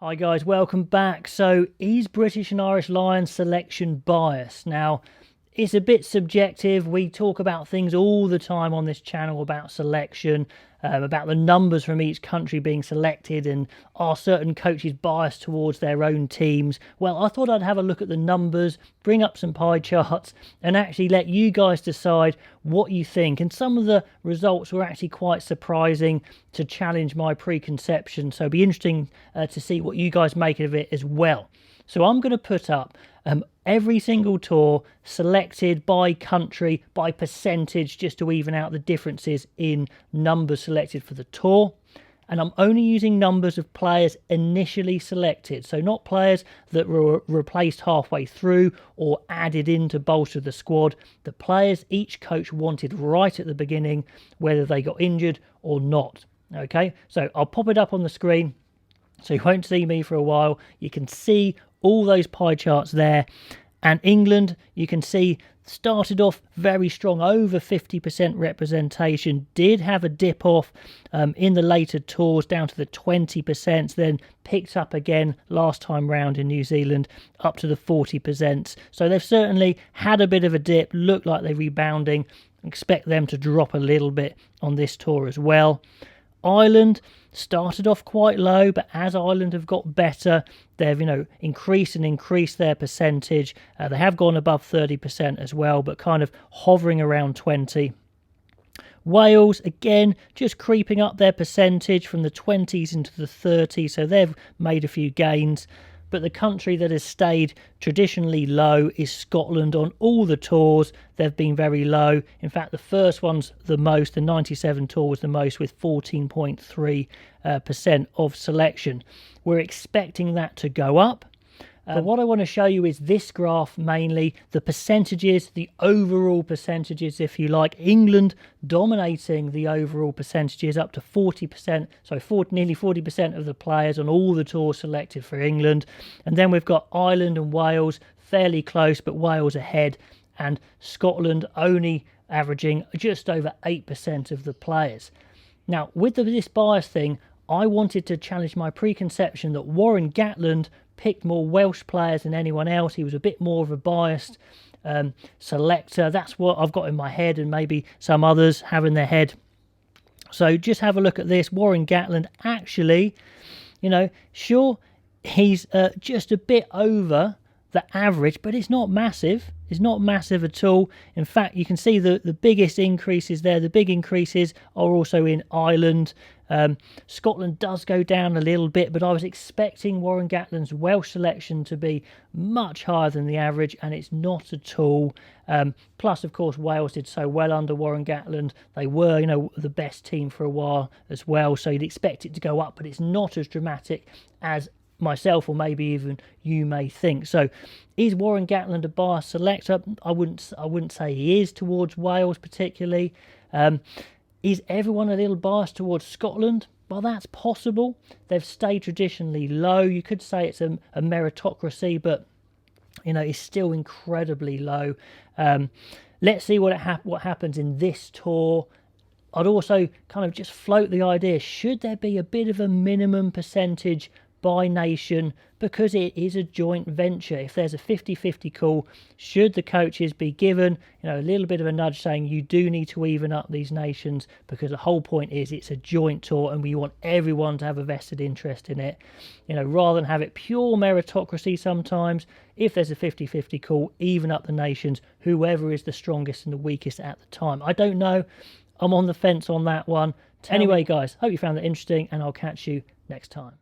Hi guys, welcome back. So, is British and Irish Lions selection biased? Now, it's a bit subjective. We talk about things all the time on this channel about selection, about the numbers from each country being selected, and are certain coaches biased towards their own teams? Well, I thought I'd have a look at the numbers, bring up some pie charts, and actually let you guys decide what you think. And some of the results were actually quite surprising to challenge my preconception. So it'll be interesting to see what you guys make of it as well. So I'm going to put up every single tour selected by country, by percentage, just to even out the differences in numbers selected for the tour. And I'm only using numbers of players initially selected, so not players that were replaced halfway through or added in to bolster the squad. The players each coach wanted right at the beginning, whether they got injured or not. Okay, so I'll pop it up on the screen so you won't see me for a while. You can see all those pie charts there. And England, you can see, started off very strong, over 50% representation, did have a dip off in the later tours down to the 20%, then picked up again last time round in New Zealand up to the 40%. So they've certainly had a bit of a dip, look like they're rebounding. Expect them to drop a little bit on this tour as well. Ireland started off quite low, but as Ireland have got better, they've increased their percentage. They have gone above 30% as well, but kind of hovering around 20. Wales, again, just creeping up their percentage from the 20s into the 30s, so they've made a few gains. But the country that has stayed traditionally low is Scotland. On all the tours, they've been very low. In fact, the first one's the most. The 97 tour was the most, with 14.3% of selection. We're expecting that to go up. But what I want to show you is this graph mainly, the percentages, the overall percentages, if you like. England dominating the overall percentages up to 40%, so nearly 40% of the players on all the tours selected for England. And then we've got Ireland and Wales fairly close, but Wales ahead, and Scotland only averaging just over 8% of the players. Now, with this bias thing, I wanted to challenge my preconception that Warren Gatland picked more Welsh players than anyone else. He was a bit more of a biased selector. That's what I've got in my head, and maybe some others have in their head. So just have a look at this. Warren Gatland actually, sure, he's just a bit over the average, but it's not massive. It's not massive at all. In fact, you can see the biggest increases there. The big increases are also in Ireland. Scotland does go down a little bit, but I was expecting Warren Gatland's Welsh selection to be much higher than the average, and it's not at all. Plus, of course, Wales did so well under Warren Gatland. They were, the best team for a while as well, so you'd expect it to go up, but it's not as dramatic as myself or maybe even you may think. So is Warren Gatland a biased selector? I wouldn't say he is towards Wales particularly. Is everyone a little biased towards Scotland? Well, that's possible. They've stayed traditionally low. You could say it's a meritocracy, but it's still incredibly low. Let's see what happens in this tour. I'd also kind of just float the idea, should there be a bit of a minimum percentage by nation, because it is a joint venture? If there's a 50-50 call, should the coaches be given a little bit of a nudge saying you do need to even up these nations, because the whole point is it's a joint tour and we want everyone to have a vested interest in it, rather than have it pure meritocracy. Sometimes if there's a 50-50 call, even up the nations, whoever is the strongest and the weakest at the time. I don't know, I'm on the fence on that one. Anyway guys, hope you found that interesting, and I'll catch you next time.